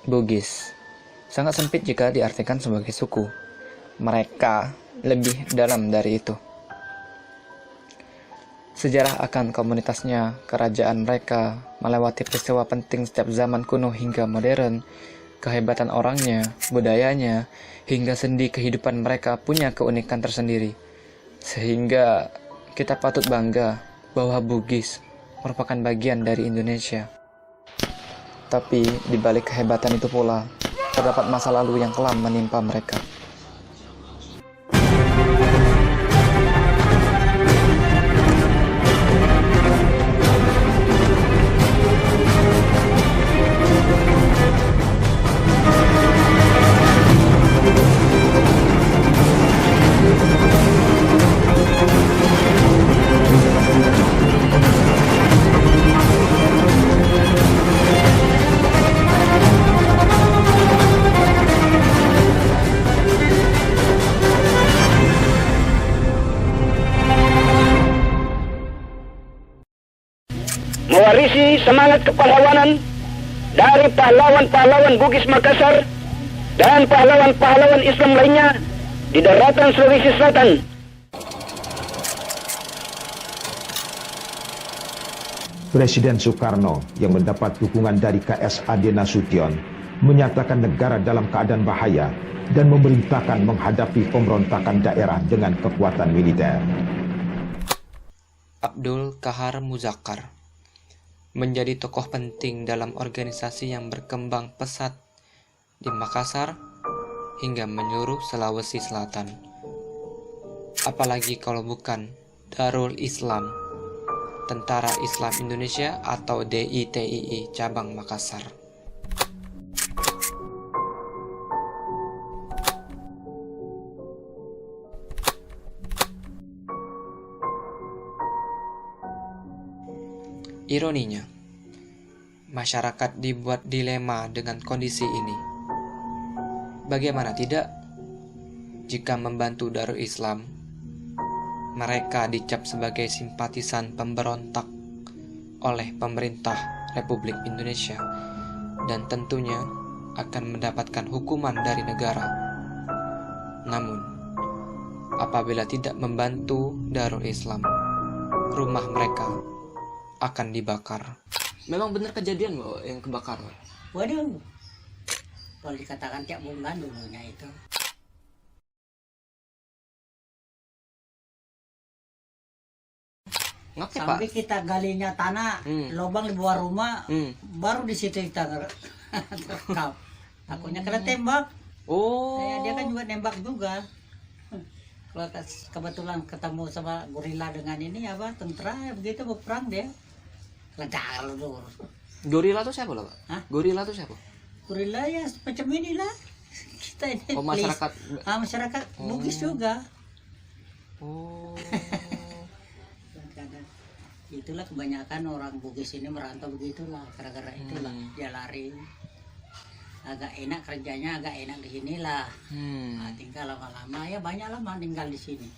Bugis sangat sempit jika diartikan sebagai suku. Mereka lebih dalam dari itu. Sejarah akan komunitasnya, kerajaan mereka, melewati peristiwa penting setiap zaman kuno hingga modern, kehebatan orangnya, budayanya, hingga sendi kehidupan mereka punya keunikan tersendiri. Sehingga kita patut bangga bahwa Bugis merupakan bagian dari Indonesia. Tapi di balik kehebatan itu pula, terdapat masa lalu yang kelam menimpa mereka. Mewarisi semangat kepahlawanan dari pahlawan-pahlawan Bugis Makassar dan pahlawan-pahlawan Islam lainnya di daratan Sulawesi Selatan. Presiden Soekarno yang mendapat dukungan dari KSAD Nasution menyatakan negara dalam keadaan bahaya dan memerintahkan menghadapi pemberontakan daerah dengan kekuatan militer. Abdul Kahar Muzakkar menjadi tokoh penting dalam organisasi yang berkembang pesat di Makassar hingga menyeluruh Sulawesi Selatan. Apalagi kalau bukan Darul Islam, Tentara Islam Indonesia atau DITII cabang Makassar. Ironinya, masyarakat dibuat dilema dengan kondisi ini. Bagaimana tidak? Jika membantu Darul Islam, mereka dicap sebagai simpatisan pemberontak oleh pemerintah Republik Indonesia dan tentunya akan mendapatkan hukuman dari negara. Namun, apabila tidak membantu Darul Islam, rumah mereka akan dibakar. Memang benar kejadian Mbak yang kebakar? Waduh, kalau dikatakan tiap bulan dulunya itu. Ngapain Sampai Pak? kita galinya tanah, lubang di bawah rumah, baru di situ kita rekam. Takutnya kena tembak. Oh. Dia kan juga nembak juga. Kalau kebetulan ketemu sama gorila dengan ini apa tentara begitu berperang dia. Ledak lu. Gorila tuh siapa Pak? Hah? Gorila tuh siapa? Gorila ya macam inilah. Kita ini. Oh, masyarakat. Masyarakat Bugis juga. Oh. Itulah kebanyakan orang Bugis ini merantau begitulah, gara-gara itulah dia lari. Agak enak kerjanya, agak enak di sinilah. Nah, tinggal lama-lama ya banyak lama tinggal di sini.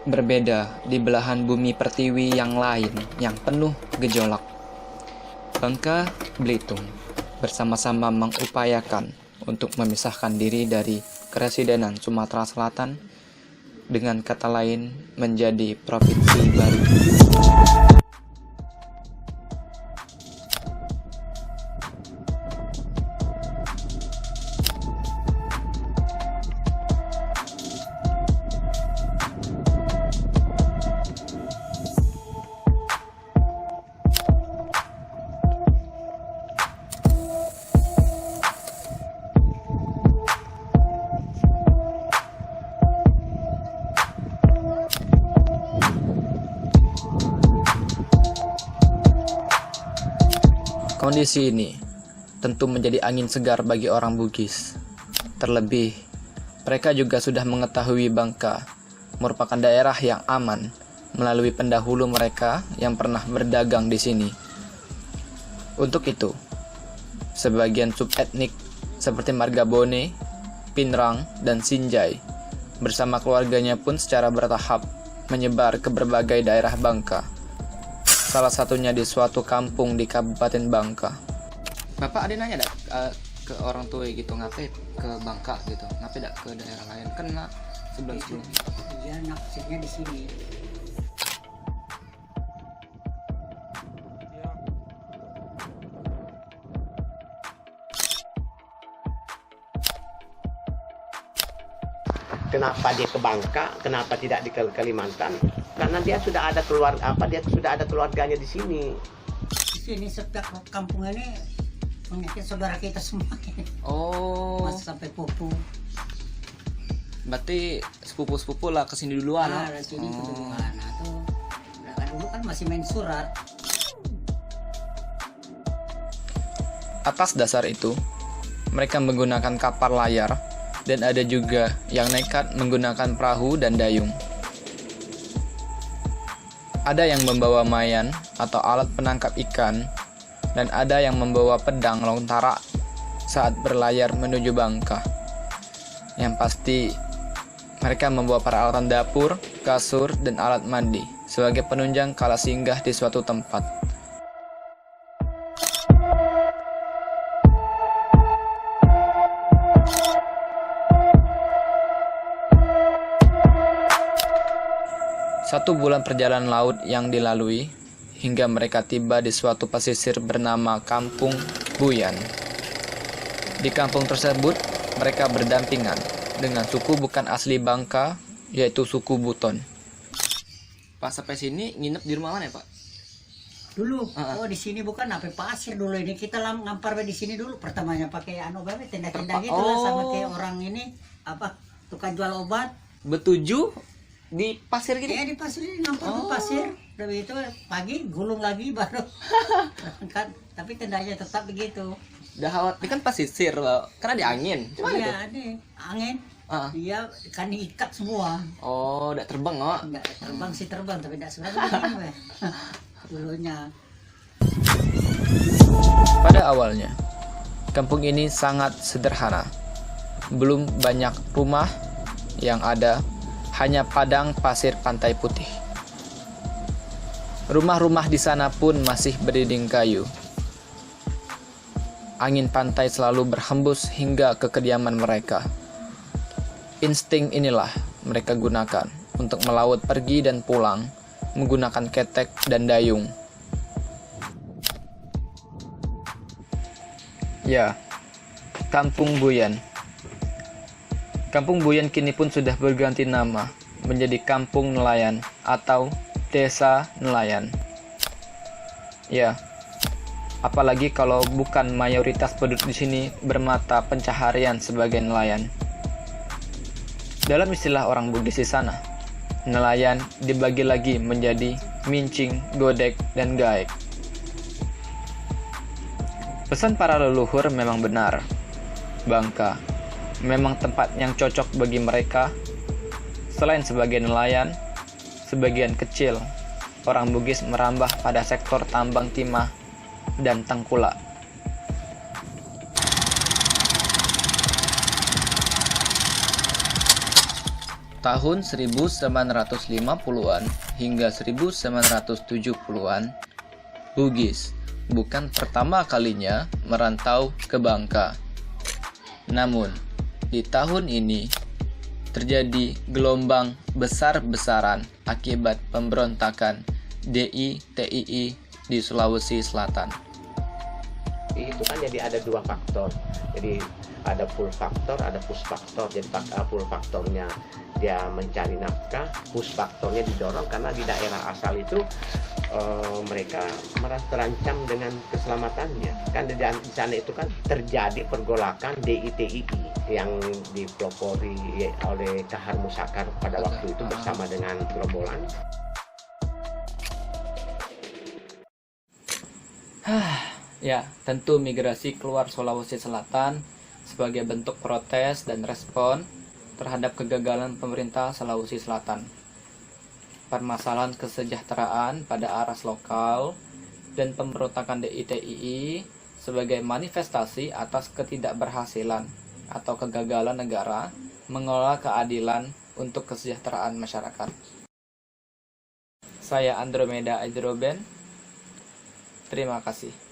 Berbeda di belahan bumi pertiwi yang lain yang penuh gejolak. Bangka Belitung bersama-sama mengupayakan untuk memisahkan diri dari Keresidenan Sumatera Selatan, dengan kata lain menjadi provinsi baru. Kondisi ini tentu menjadi angin segar bagi orang Bugis. Terlebih, mereka juga sudah mengetahui Bangka merupakan daerah yang aman melalui pendahulu mereka yang pernah berdagang di sini. Untuk itu, sebagian subetnik seperti Margabone, Pinrang, dan Sinjai bersama keluarganya pun secara bertahap menyebar ke berbagai daerah Bangka. Salah satunya di suatu kampung di Kabupaten Bangka. Bapak ada nanya ke orang tua gitu, ngapain ke Bangka gitu, ngapain ke daerah lain? Kena sebelum Iya, naksirnya di sini. Kenapa dia ke Bangka? Kenapa tidak di Kalimantan? Karena dia sudah ada dia sudah ada keluarganya di sini. Di sini setiap kampung ini punya saudara kita semua. Oh, Masih sampai pupu. berarti sepupu-sepupu lah kesini duluan. Nah, dari sini keduluan. Nah, tuh mereka dulu kan masih main surat. Atas dasar itu, mereka menggunakan kapal layar dan ada juga yang nekat menggunakan perahu dan dayung. Ada yang membawa mayan atau alat penangkap ikan, dan ada yang membawa pedang lontara saat berlayar menuju Bangka. Yang pasti, mereka membawa peralatan dapur, kasur, dan alat mandi sebagai penunjang kala singgah di suatu tempat. Satu bulan perjalanan laut yang dilalui hingga mereka tiba di suatu pesisir bernama Kampung Buyan. Di kampung tersebut, mereka berdampingan dengan suku bukan asli Bangka, yaitu suku Buton. Pas sampai sini nginep di rumah mana ya, Pak? Dulu, oh di sini bukan apa pasir dulu ini kita ngampar di sini dulu pertamanya pakai tenda-tenda gitu lah sama kayak orang ini apa tukang jual obat. Betuju di pasir gitu? Iya di pasir ini ngampar di pasir. Udah itu pagi gulung lagi baru berangkat. Tapi tendanya tetap begitu. Udah khawatir, ini kan pasisir loh, karena di angin. Iya ini angin. Iya kan diikat semua. Oh, udah terbang kok? Enggak terbang sih terbang tapi tidak sebenarnya dulunya. Pada awalnya, kampung ini sangat sederhana. Belum banyak rumah, yang ada hanya padang pasir pantai putih. Rumah-rumah di sana pun masih berdinding kayu. Angin pantai selalu berhembus hingga ke kediaman mereka. Insting inilah mereka gunakan untuk melaut pergi dan pulang menggunakan ketek dan dayung. Ya, Kampung Buyan. Kampung Buyan kini pun sudah berganti nama menjadi Kampung Nelayan atau Desa Nelayan. Ya, apalagi kalau bukan mayoritas penduduk di sini bermata pencaharian sebagai nelayan. Dalam istilah orang Bugis di sana, nelayan dibagi lagi menjadi mincing, godek, dan gaek. Pesan para leluhur memang benar. Bangka memang tempat yang cocok bagi mereka. Selain sebagai nelayan, sebagian kecil orang Bugis merambah pada sektor tambang timah dan tengkulak. Tahun 1950-an hingga 1970-an, Bugis bukan pertama kalinya merantau ke Bangka. Namun, di tahun ini terjadi gelombang besar-besaran akibat pemberontakan DITII di Sulawesi Selatan. Itu kan jadi ada dua faktor. Jadi ada pull faktor, ada push faktor. Jadi pull faktornya dia mencari nafkah, push faktornya didorong karena di daerah asal itu mereka merasa terancam dengan keselamatannya. Kan di sana itu kan terjadi pergolakan DITII yang dipelopori oleh Kahar Musakar pada waktu itu bersama dengan gerombolan. Ya, tentu migrasi keluar Sulawesi Selatan sebagai bentuk protes dan respon terhadap kegagalan pemerintah Sulawesi Selatan. Permasalahan kesejahteraan pada aras lokal dan pemberontakan DITII sebagai manifestasi atas ketidakberhasilan atau kegagalan negara mengelola keadilan untuk kesejahteraan masyarakat. Saya Andromeda Aidroben. Terima kasih.